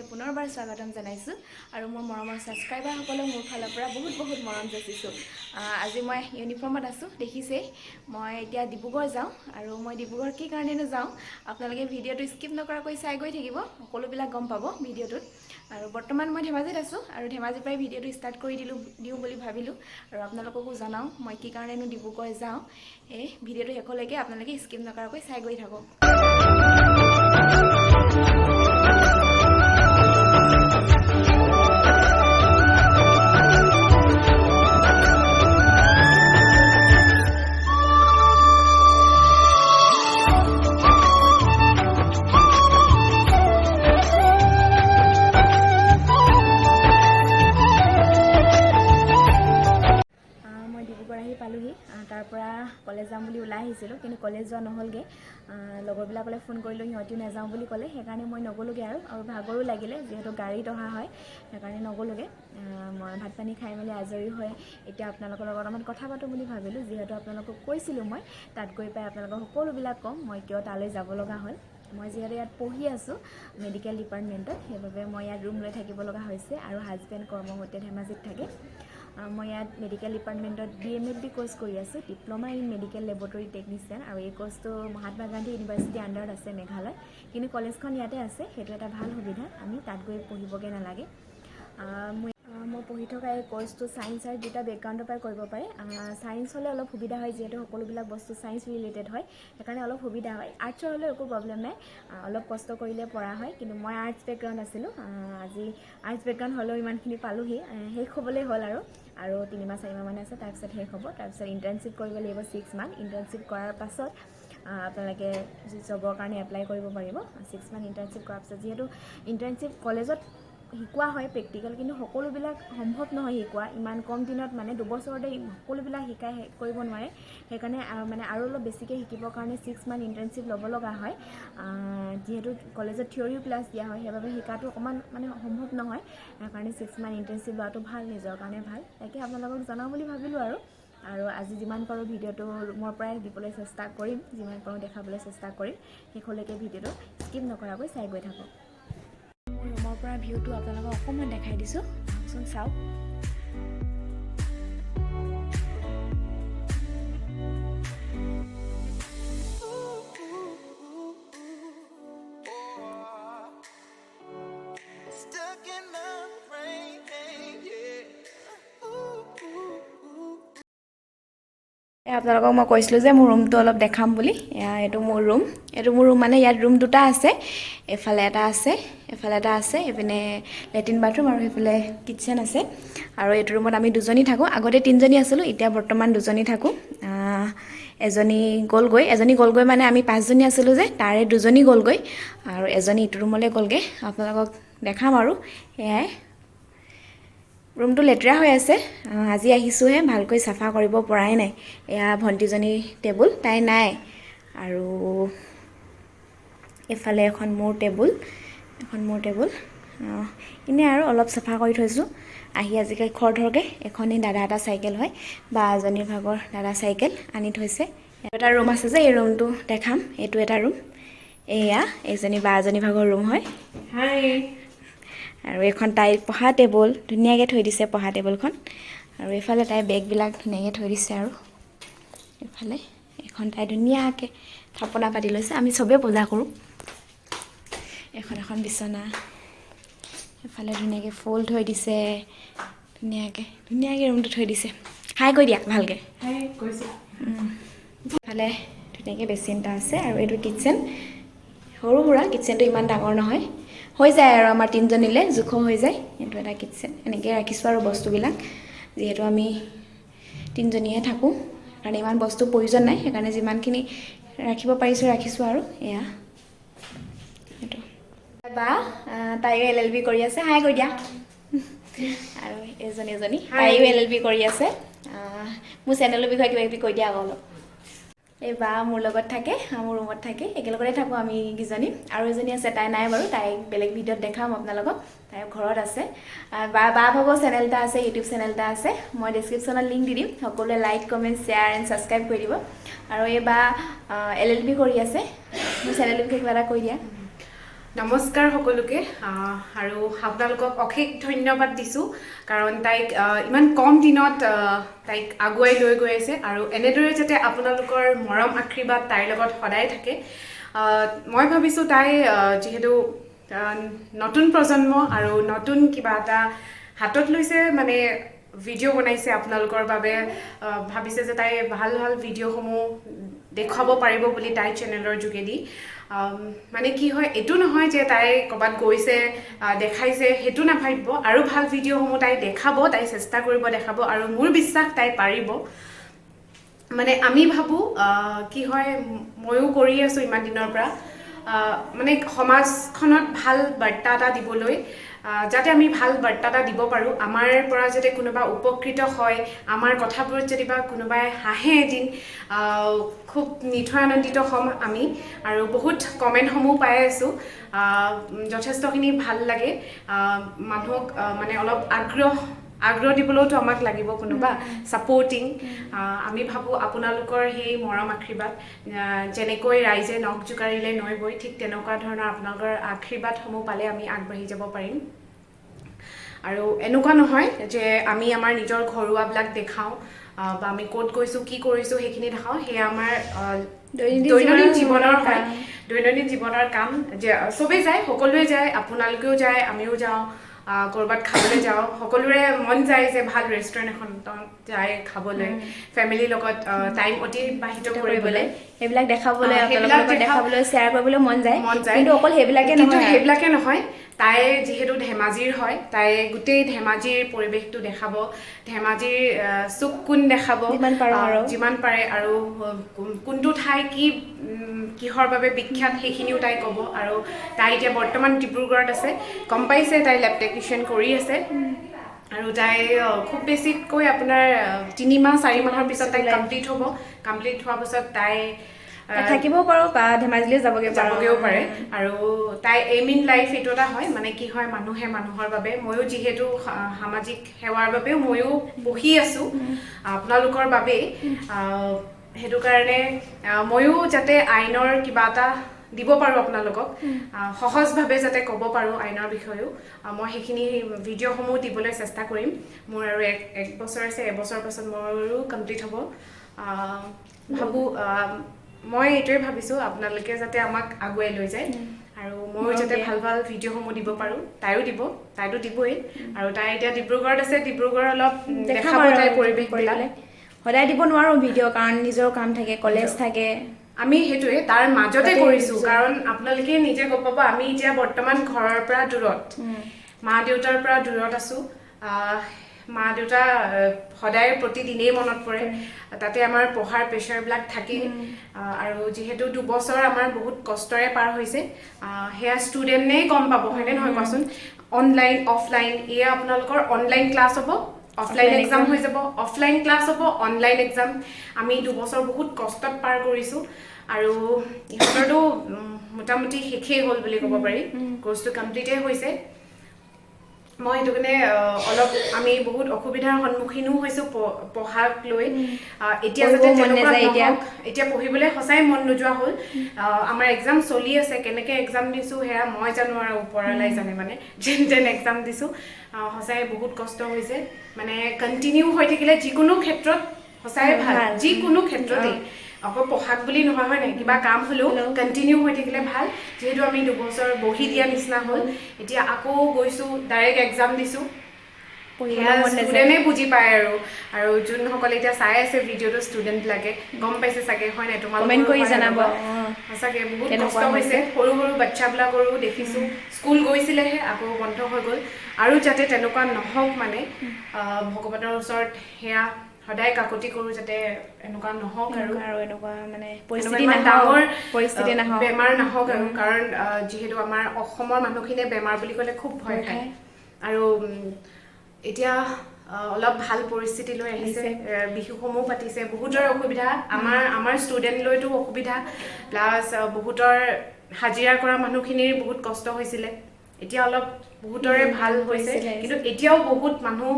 পুনৰবাৰ স্বাগতম জনাইছোঁ আৰু মোৰ মৰমৰ ছাবস্ক্ৰাইবাৰসকলক মোৰ ফালৰ পৰা বহুত মৰম যাচিছোঁ। আজি মই ইউনিফৰ্মত আছোঁ, দেখিছেই। মই এতিয়া ডিব্ৰুগড় যাওঁ আৰু মই ডিব্ৰুগড় কি কাৰণেনো যাওঁ আপোনালোকে ভিডিঅ'টো স্কিপ নকৰাকৈ চাই গৈ থাকিব, সকলোবিলাক গম পাব ভিডিঅ'টোত। আৰু বৰ্তমান মই ধেমাজিত আছোঁ আৰু ধেমাজিৰ পৰাই ভিডিঅ'টো ষ্টাৰ্ট কৰি দিওঁ বুলি ভাবিলোঁ আৰু আপোনালোককো জনাওঁ মই কি কাৰণেনো ডিব্ৰুগড় যাওঁ। এই ভিডিঅ'টো শেষলৈকে আপোনালোকে স্কিপ নকৰাকৈ চাই গৈ থাকক। পালোহি, তাৰ পৰা কলেজ যাম বুলি ওলাই আহিছিলোঁ, কিন্তু কলেজ যোৱা নহ'লগৈ। লগৰবিলাকলৈ ফোন কৰিলোঁ, সিহঁতিও নাযাওঁ বুলি ক'লে, সেইকাৰণে মই নগ'লোগৈ আৰু ভাগৰো লাগিলে, যিহেতু গাড়ীত অহা হয়, সেইকাৰণে নগ'লোগৈ। মই ভাত পানী খাই মেলি আজৰি হৈ এতিয়া আপোনালোকৰ লগত অলপমান কথা পাতোঁ বুলি ভাবিলোঁ, যিহেতু আপোনালোকক কৈছিলোঁ মই তাত গৈ পাই আপোনালোকক সকলোবিলাক ক'ম মই কিয় তালৈ যাব লগা হ'ল। মই যিহেতু ইয়াত পঢ়ি আছোঁ মেডিকেল ডিপাৰ্টমেণ্টত, সেইবাবে মই ইয়াত ৰুম লৈ থাকিব লগা হৈছে আৰু হাজবেণ্ড কৰ্মসূত্ৰে ধেমাজিত থাকে। মই ইয়াত মেডিকেল ডিপাৰ্টমেণ্টত DMLT কোৰ্চ কৰি আছোঁ, diploma in medical laboratory technician, আৰু এই কোৰ্চটো মহাত্মা গান্ধী ইউনিভাৰ্চিটিৰ আণ্ডাৰত আছে মেঘালয়, কিন্তু কলেজখন ইয়াতে আছে, সেইটো এটা ভাল সুবিধা, আমি তাত গৈ পঢ়িবগৈ নালাগে। মই পঢ়ি থকা এই কোৰ্চটো ছায়েন্স আৰু দুটা বেকগ্ৰাউণ্ডৰ পৰাই কৰিব পাৰে। ছায়েন্স হ'লে অলপ সুবিধা হয়, যিহেতু সকলোবিলাক বস্তু ছায়েন্স ৰিলেটেড হয়, সেইকাৰণে অলপ সুবিধা হয়। আৰ্টছৰ হ'লেও একো প্ৰব্লেম নাই, অলপ কষ্ট কৰিলে পৰা হয়, কিন্তু মই আৰ্টছ বেকগ্ৰাউণ্ড আছিলোঁ। আজি আৰ্টছ বেকগ্ৰাউণ্ড হ'লেও ইমানখিনি পালোহি, শেষ হ'বলৈ হ'ল আৰু 3-4 মাহ আছে, তাৰপিছত শেষ হ'ব। তাৰপিছত ইণ্টাৰ্ণশ্বিপ কৰিব লাগিব 6 মান্থ। ইণ্টাৰ্ণশ্বিপ কৰাৰ পাছত আপোনালোকে জবৰ কাৰণে এপ্লাই কৰিব পাৰিব। 6 মান্থ ইণ্টাৰ্ণশ্বিপ কৰাৰ পাছত, যিহেতু ইণ্টাৰ্ণশ্বিপ কলেজত শিকোৱা হয় প্ৰেক্টিকেল, কিন্তু সকলোবিলাক সম্ভৱ নহয় শিকোৱা ইমান কম দিনত, মানে 2 বছৰতে সকলোবিলাক শিকাই কৰিব নোৱাৰে, সেইকাৰণে মানে আৰু অলপ বেছিকৈ শিকিবৰ কাৰণে 6 মান্থ ইণ্টাৰ্ণশ্বিপ ল'ব লগা হয়। যিহেতু কলেজত থিয়ৰিও ক্লাছ দিয়া হয়, সেইবাবে শিকাটো অকণমান মানে সম্ভৱ নহয়, সেইকাৰণে 6 মান্থ ইণ্টাৰ্ণশ্বিপ লোৱাটো ভাল, নিজৰ কাৰণে ভাল। তাকে আপোনালোকক জনাওঁ বুলি ভাবিলোঁ আৰু আজি যিমান পাৰোঁ ভিডিঅ'টো ৰুমৰ পৰাই দিবলৈ চেষ্টা কৰিম, যিমান পাৰোঁ দেখাবলৈ চেষ্টা কৰিম। শেষলৈকে ভিডিঅ'টো স্কিপ নকৰাকৈ চাই গৈ থাকক। মোৰ ৰুমৰ পৰা ভিউটো আপোনালোকক অকণমান দেখাই দিছোঁ, চোন চাওক। আপোনালোকক মই কৈছিলোঁ যে মোৰ ৰুমটো অলপ দেখাম বুলি। এইটো মোৰ ৰুম মানে ইয়াত ৰুম দুটা আছে, এফালে এটা আছে, এফালে এটা আছে, এইপিনে লেট্ৰিন বাথৰুম আৰু সেইফালে কিটচেন আছে। আৰু এইটো ৰুমত আমি 2জনী থাকোঁ, আগতে 3জনী আছিলোঁ, এতিয়া বৰ্তমান 2জনী থাকোঁ। এজনী গ'লগৈ মানে আমি 5জনী আছিলোঁ যে, তাৰে 2জনী গ'লগৈ আৰু এজনী ইটো ৰুমলৈ গ'লগৈ। আপোনালোকক দেখাম আৰু সেয়াই। ৰুমটো লেতেৰা হৈ আছে, আজি আহিছোঁহে, ভালকৈ চাফা কৰিব পৰাই নাই। এয়া ভণ্টিজনীৰ টেবুল, তাই নাই, আৰু এফালে এখন মোৰ টেবুল, এনেই আৰু অলপ চাফা কৰি থৈছোঁ। আহি আজিকালি খৰধৰকৈ এখনেই দাদা এটা চাইকেল হয়, বা এজনীৰ ভাগৰ দাদা চাইকেল আনি থৈছে। এটা ৰুম আছে যে, এই ৰুমটো দেখাম, এইটো এটা ৰুম, এয়া এইজনী বা এজনী ভাগৰ ৰুম হয়। হাই। আৰু এখন তাইৰ পঢ়া টেবুল, ধুনীয়াকৈ থৈ দিছে পঢ়া টেবুলখন, আৰু এইফালে তাইৰ বেগবিলাক ধুনীয়াকৈ থৈ দিছে। আৰু এইফালে এখন তাই ধুনীয়াকৈ থাপনা পাতি লৈছে, আমি চবেই পূজা কৰোঁ। এখন বিচনা, এইফালে ধুনীয়াকৈ ফুল থৈ দিছে, ধুনীয়াকৈ ৰুমটো থৈ দিছে। হাই কৈ দিয়া ভালকৈ। হাই কৈছে। এইফালে ধুনীয়াকৈ বেচিন এটা আছে, আৰু এইটো কিটচেন, সৰু সুৰা কিটচেনটো, ইমান ডাঙৰ নহয়, হৈ যায় আৰু আমাৰ 3জনীলৈ জোখ হৈ যায়। এইটো এটা কিটচেন, এনেকৈ ৰাখিছোঁ আৰু বস্তুবিলাক, যিহেতু আমি 3জনীহে থাকোঁ, সেইকাৰণে ইমান বস্তুৰ প্ৰয়োজন নাই, সেইকাৰণে যিমানখিনি ৰাখিব পাৰিছোঁ ৰাখিছোঁ। আৰু এয়া সেইটো বা, তাইও LLB কৰি আছে, হাই কৈ দিয়া। আৰু এজনী তাইও LLB কৰি আছে। মোৰ চেনেলৰ বিষয়ে কিবা কিবি কৈ দিয়া আকৌ অলপ। এই বা মোৰ লগত থাকে, মোৰ ৰুমত থাকে, একেলগতে থাকোঁ আমি কেইজনী। আৰু এজনী আছে, তাই নাই বাৰু, তাইক বেলেগ ভিডিঅ'ত দেখাম আপোনালোকক, তাই ঘৰত আছে। বা ভাগৰ চেনেল এটা আছে, ইউটিউব চেনেল এটা আছে, মই ডেছক্ৰিপশ্যনত লিংক দি দিম, সকলোৱে like, comment, share and subscribe কৰি দিব। আৰু এই বা LLB কৰি আছে, মোৰ চেনেলৰ বিষয়ে কিবা এটা কৈ দিয়া। নমস্কাৰ সকলোকে আৰু আপোনালোকক অশেষ ধন্যবাদ দিছোঁ কাৰণ তাইক ইমান কম দিনত তাইক আগুৱাই লৈ গৈ আছে আৰু এনেদৰে যাতে আপোনালোকৰ মৰম আশীৰ্বাদ তাইৰ লগত সদায় থাকে মই ভাবিছোঁ তাই যিহেতু নতুন প্ৰজন্ম আৰু নতুন কিবা এটা হাতত লৈছে মানে ভিডিঅ' বনাইছে আপোনালোকৰ বাবে ভাবিছে যে তাই ভাল ভাল ভিডিঅ'সমূহ দেখুৱাব পাৰিব বুলি তাই চেনেলৰ যোগেদি মানে কি হয় এটো নহয় যে তাই কবাত গৈছে দেখাইছে হেতু নাভাবিব আৰু ভাল ভিডিঅ'সমূহ তাই দেখাব তাই চেষ্টা কৰিব দেখাব আৰু মোৰ বিশ্বাস তাই পাৰিব মানে আমি ভাবো কি হয় ময়ো কৰি আছো ইমান দিনৰ পৰা মানে সমাজখনত ভাল বাৰ্তা এটা দিবলৈ যাতে আমি ভাল বাৰ্তা এটা দিব পাৰো আমাৰ পৰা যাতে কোনোবা উপকৃত হয় আমাৰ কথাবোৰত যদি বা কোনোবাই হাঁহে এদিন খুব নিথৈ আনন্দিত হ'ম আমি আৰু বহুত কমেণ্টসমূহ পাই আছো যথেষ্টখিনি ভাল লাগে মানুহক মানে অলপ আগ্ৰহ দিবলৈতো আমাক লাগিব কোনোবা সাপোৰ্টিং আমি ভাবো আপোনালোকৰ সেই মৰম আশীৰ্বাদ যেনেকৈ ৰাইজে নখ জোকাৰিলে নৈ বৈ ঠিক তেনেকুৱা ধৰণৰ আপোনালোকৰ আশীৰ্বাদসমূহ পালে আমি আগবাঢ়ি যাব পাৰিম আৰু এনেকুৱা নহয় যে আমি আমাৰ নিজৰ ঘৰুৱাবিলাক দেখাওঁ বা আমি ক'ত গৈছো কি কৰিছো সেইখিনি দেখাওঁ সেয়া আমাৰ দৈনন্দিন জীৱনৰ হয় দৈনন্দিন জীৱনৰ কাম যে সবেই যায় সকলোৱে যায় আপোনালোকেও যায় আমিও যাওঁ কৰবাত খাবলৈ যাওঁ সকলোৰে মন যায় যে ভাল ৰেষ্টুৰেণ্ট এখন যায় খাবলৈ ফেমিলিৰ লগত টাইম অতিবাহিত কৰিবলৈ সেইবিলাক দেখাবলৈ আপোনালোকক দেখাবলৈ শ্বেয়াৰ কৰিবলৈ মন যায় কিন্তু অকল সেইবিলাকে নহয় তাই যিহেতু ধেমাজিৰ হয় তাই গোটেই ধেমাজিৰ পৰিৱেশটো দেখাব ধেমাজিৰ সুখ কোন দেখাব যিমান পাৰে আৰু কোনটো ঠাই কি কিহৰ বাবে বিখ্যাত সেইখিনিও তাই ক'ব আৰু তাই এতিয়া বৰ্তমান ডিব্ৰুগড়ত আছে গম পাইছে তাই লেব টেকনিচিয়ান কৰি আছে আৰু তাই খুব বেছিকৈ আপোনাৰ 3 মাহ 4 মাহৰ পিছত তাই কমপ্লিট হোৱাৰ পিছত তাই থাকিব পাৰো বা ধেমাজিলৈ যাবগেও পাৰে আৰু তাই এম ইন লাইফ এইটো এটা হয় মানে কি হয় মানুহে মানুহৰ বাবে ময়ো যিহেতু সামাজিক সেৱাৰ বাবেও ময়ো বহি আছো আপোনালোকৰ বাবে হেতু কাৰণে ময়ো যাতে আইনৰ কিবা এটা দিব পাৰো আপোনালোকক সহজভাৱে যাতে ক'ব পাৰো আইনৰ বিষয়েও মই সেইখিনি ভিডিঅ'সমূহ দিবলৈ চেষ্টা কৰিম মোৰ আৰু এক বছৰ আছে এবছৰ পাছত মোৰো কমপ্লিট হ'ব ভাবো মই এইটোৱে ভাবিছো আপোনালোকে যাতে আমাক আগুৱাই লৈ যায় আৰু মই যাতে ভাল ভাল ভিডিঅ'সমূহ দিব পাৰো তাইতো দিবই আৰু তাই এতিয়া ডিব্ৰুগড়ত আছে ডিব্ৰুগড় অলপ দেখাব তাই পৰিৱেশবিলাক সদায় দিব নোৱাৰো ভিডিঅ' কাৰণ নিজৰ কাম থাকে কলেজ থাকে আমি হেতুৱে তাৰ মাজতে কৰিছো কাৰণ আপোনালোকে নিজে গম পাব আমি এতিয়া বৰ্তমান ঘৰৰ পৰা দূৰত মা দেউতাৰ পৰা দূৰত আছো মা দেউতা সদায় প্ৰতিদিনেই মনত পৰে তাতে আমাৰ পঢ়াৰ প্ৰেছাৰবিলাক থাকে আৰু যেহেতু 2 বছৰ আমাৰ বহুত কষ্টৰে পাৰ হৈছে হেয়া ষ্টুডেণ্টে গম পাব হয়নে নহয় কোৱাচোন অনলাইন অফলাইন এয়া আপোনালোকৰ অনলাইন ক্লাছ হ'ব অফলাইন এক্সাম হৈ যাব অফলাইন ক্লাছ হ'ব অনলাইন এক্সাম আমি 2 বছৰ বহুত কষ্টত পাৰ কৰিছো আৰু ইহঁতৰতো মোটামুটি শেষেই হ'ল বুলি ক'ব পাৰি কোৰ্সটো কমপ্লিটে হৈছে মই এইটো কাৰণে অলপ আমি বহুত অসুবিধাৰ সন্মুখীনো হৈছো পঢ়াক লৈ এতিয়া যাতে এতিয়া পঢ়িবলৈ সঁচাই মন নোযোৱা হ'ল আমাৰ এক্সাম চলি আছে কেনেকৈ এক্সাম দিছো হেয়া মই জানো আৰু ওপৰলাই জানে মানে যেন এক্সাম দিছো সঁচাই বহুত কষ্ট হৈছে মানে কন্টিনিউ হৈ থাকিলে যিকোনো ক্ষেত্ৰত সঁচাই ভাল যিকোনো ক্ষেত্ৰতে অকল পঢ়াক বুলি নহয় হয় নাই কিবা কাম হলেও কন্টিনিউ হৈ থাকিলে ভাল যেহেতু আমি 2 বছৰ বহি দিয়া নিচিনা হ'ল এতিয়া আকৌ গৈছো ডাইৰেক্ট এক্সাম দিছো ষ্টুডেণ্টে বুজি পায় আৰু যোনসকলে এতিয়া চাই আছে ভিডিঅ'টো ষ্টুডেণ্ট লাগে গম পাইছে চাগে হয় নাই তোমালোকে কমেণ্ট কৰি জনাব সঁচাকে বহুত কষ্ট হৈছে সৰু বাচ্চাবিলাকৰো দেখিছো স্কুল গৈছিলেহে আকৌ বন্ধ হৈ গ'ল আৰু যাতে তেনেকুৱা নহওক মানে ভগৱানৰ ওচৰত হেয়া সদায় কাকতি কৰো যাতে এনেকুৱা নহওক আৰু এনেকুৱা মানে পৰিস্থিতি নাহক বেমাৰ নাহক আৰু কাৰণ যিহেতু আমাৰ অসমৰ মানুহখিনিয়ে বেমাৰ বুলি ক'লে খুব ভয় খায় আৰু এতিয়া অলপ ভাল পৰিস্থিতি লৈ আহিছে বিহুসমূহ পাতিছে বহুতৰ অসুবিধা আমাৰ ষ্টুডেণ্ট লৈতো অসুবিধা প্লাছ বহুতৰ হাজিৰা কৰা মানুহখিনিৰ বহুত কষ্ট হৈছিলে এতিয়া অলপ বহুতৰে ভাল হৈছে কিন্তু এতিয়াও বহুত মানুহ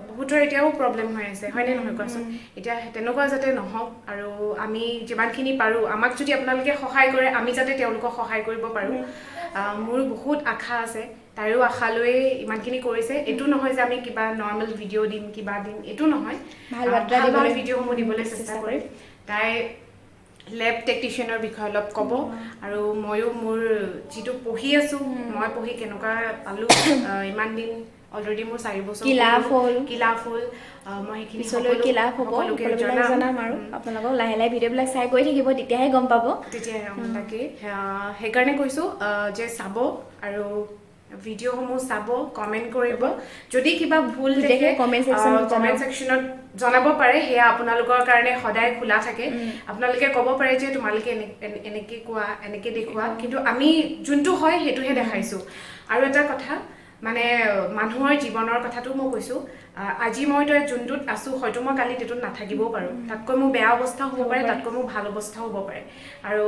বহুতৰ এতিয়াও প্ৰব্লেম হৈ আছে হয়নে নহয় কোৱাচোন এতিয়া তেনেকুৱা যাতে নহওক আৰু আমি যিমানখিনি পাৰোঁ আমাক যদি আপোনালোকে সহায় কৰে আমি যাতে তেওঁলোকক সহায় কৰিব পাৰোঁ মোৰ বহুত আশা আছে তাইৰো আশা লৈ ইমানখিনি কৰিছে এইটো নহয় যে আমি কিবা নৰ্মেল ভিডিঅ' দিম কিবা দিম এইটো নহয় ভাল ভিডিঅ'সমূহ দিবলৈ চেষ্টা কৰিম তাই লেব টেকনিচিয়ানৰ বিষয়ে অলপ ক'ব আৰু ময়ো মোৰ যিটো পঢ়ি আছোঁ মই পঢ়ি কেনেকুৱা পালোঁ ইমান দিন অলৰেডি মোৰ 4 বছৰ কি লাভ হ'ল মই সেইখিনি পিছলৈ কি লাভ হ'ব সকলোবিলাক জনাম আৰু আপোনালোকক লাহে লাহে ভিডিঅ'বিলাক চাই গৈ থাকিব তেতিয়াহে গম পাব তাকে সেইকাৰণে কৈছোঁ যে চাব আৰু ভিডিঅ'সমূহ চাব কমেণ্ট কৰিব যদি কিবা ভুল দেখে কমেণ্ট ছেকশ্যনত জনাব পাৰে সেয়া আপোনালোকৰ কাৰণে সদায় খোলা থাকে আপোনালোকে ক'ব পাৰে যে তোমালোকে এনেকৈ কোৱা এনেকৈ দেখুওৱা কিন্তু আমি যোনটো হয় সেইটোহে দেখাইছোঁ আৰু এটা কথা মানে মানুহৰ জীৱনৰ কথাটো মই কৈছোঁ আজি মই তই যোনটোত আছোঁ হয়তো মই কালি সেইটোত নাথাকিবও পাৰোঁ তাতকৈ মোৰ বেয়া অৱস্থা হ'ব পাৰে তাতকৈ মোৰ ভাল অৱস্থাও হ'ব পাৰে আৰু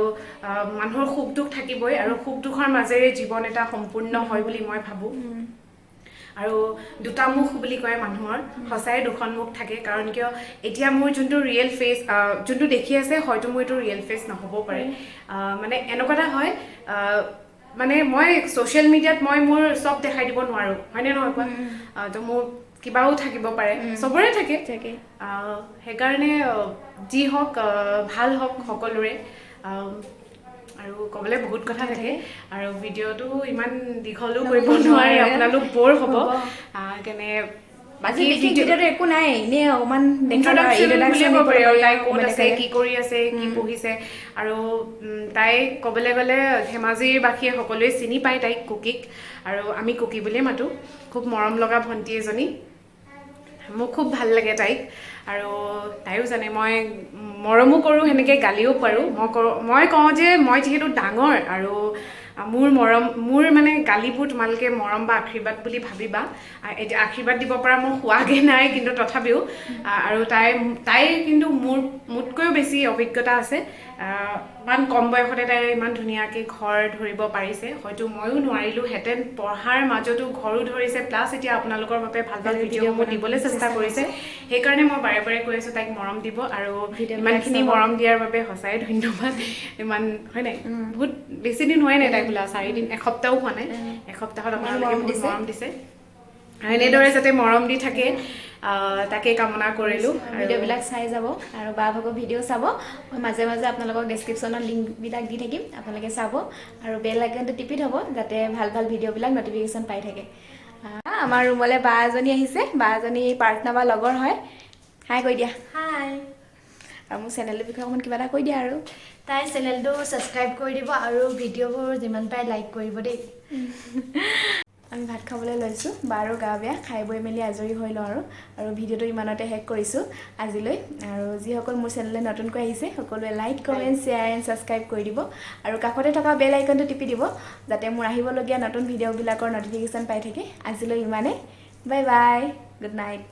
মানুহৰ সুখ দুখ থাকিবই আৰু সুখ দুখৰ মাজেৰে জীৱন এটা সম্পূৰ্ণ হয় বুলি মই ভাবোঁ আৰু দুটা মুখ বুলি কয় মানুহৰ সঁচাই দুখন মুখ থাকে কাৰণ কিয় এতিয়া মোৰ যোনটো ৰিয়েল ফেচ যোনটো দেখি আছে হয়তো মোৰ এইটো ৰিয়েল ফেচ নহ'ব পাৰে মানে এনেকুৱা এটা হয় মানে মই ছ'চিয়েল মিডিয়াত মই মোৰ চব দেখাই দিব নোৱাৰোঁ হয়নে নহয় কোৱা তো মোৰ কিবাও থাকিব পাৰে চবৰে থাকে সেইকাৰণে যি হওক ভাল হওক সকলোৰে আৰু ক'বলৈ বহুত কথা থাকে আৰু ভিডিঅ'টো ইমান দীঘলো কৰিব নোৱাৰি আপোনালোক বৰ হ'ব কেনে বাকী ভিডিঅ'টো একো নাই এনেই অকণমান ইন্ট্ৰডাকশ্যন তাই ক'ত আছে কি কৰি আছে কি পঢ়িছে আৰু তাই ক'বলৈ গ'লে ধেমাজিৰ বাসীয়ে সকলোৱে চিনি পায় তাইক কুকিক আৰু আমি কুকি বুলিয়ে মাতোঁ খুব মৰম লগা ভণ্টি এজনী মোক খুব ভাল লাগে তাইক আৰু তাইও জানে মই মৰমো কৰোঁ সেনেকৈ গালিও পাৰোঁ মই কওঁ যে মই যিহেতু ডাঙৰ আৰু মোৰ মানে গালিবোৰ তোমালোকে মৰম বা আশীৰ্বাদ বুলি ভাবিবা এতিয়া আশীৰ্বাদ দিব পৰা মোৰ হোৱাগৈ নাই কিন্তু তথাপিও আৰু তাই কিন্তু মোতকৈও বেছি অভিজ্ঞতা আছে ইমান কম বয়সতে তাই ইমান ধুনীয়াকৈ ঘৰ ধৰিব পাৰিছে হয়তো ময়ো নোৱাৰিলোঁহেঁতেন পঢ়াৰ মাজতো ঘৰো ধৰিছে প্লাছ এতিয়া আপোনালোকৰ বাবে ভাল ভাল ভিডিঅ'সমূহ দিবলৈ চেষ্টা কৰিছে সেইকাৰণে মই বাৰে বাৰে কৈ আছোঁ তাইক মৰম দিব আৰু ইমানখিনি মৰম দিয়াৰ বাবে সঁচাই ধন্যবাদ ইমান হয় নাই বহুত বেছি দিন হোৱাই নাই তাই বোলা 4 দিন এসপ্তাহো হোৱা নাই এসপ্তাহত আপোনালোকে বহুত মৰম দিছে আৰু এনেদৰে যাতে মৰম দি থাকে তাকে কামনা কৰিলোঁ ভিডিঅ'বিলাক চাই যাব আৰু বা ভাগৰ ভিডিঅ' চাব মই মাজে মাজে আপোনালোকক ডেছক্ৰিপশ্যনত লিংকবিলাক দি থাকিম আপোনালোকে চাব আৰু বেল আইকনটো টিপি থ'ব যাতে ভাল ভাল ভিডিঅ'বিলাক নটিফিকেশ্যন পাই থাকে আমাৰ ৰুমলৈ বা এজনী আহিছে বা এজনী প্ৰাৰ্থনা বা লগৰ হয় হাই কৈ দিয়া হাই আৰু মোৰ চেনেলটোৰ বিষয়ে অকণমান কিবা এটা কৈ দিয়া আৰু তাইৰ চেনেলটো ছাবস্ক্ৰাইব কৰি দিব আৰু ভিডিঅ'বোৰ যিমান পাৰে লাইক কৰিব দেই আমি ভাত খাবলৈ লৈছোঁ বাৰো গা বেয়া খাই বৈ মেলি আজৰি হৈ লওঁ আৰু ভিডিঅ'টো ইমানতে শেষ কৰিছোঁ আজিলৈ আৰু যিসকল মোৰ চেনেললৈ নতুনকৈ আহিছে সকলোৱে like comment share and subscribe কৰি দিব আৰু কাষতে থকা বেল আইকনটো টিপি দিব যাতে মোৰ আহিবলগীয়া নতুন ভিডিঅ'বিলাকৰ নটিফিকেশ্যন পাই থাকে আজিলৈ ইমানেই বাই বাই গুড নাইট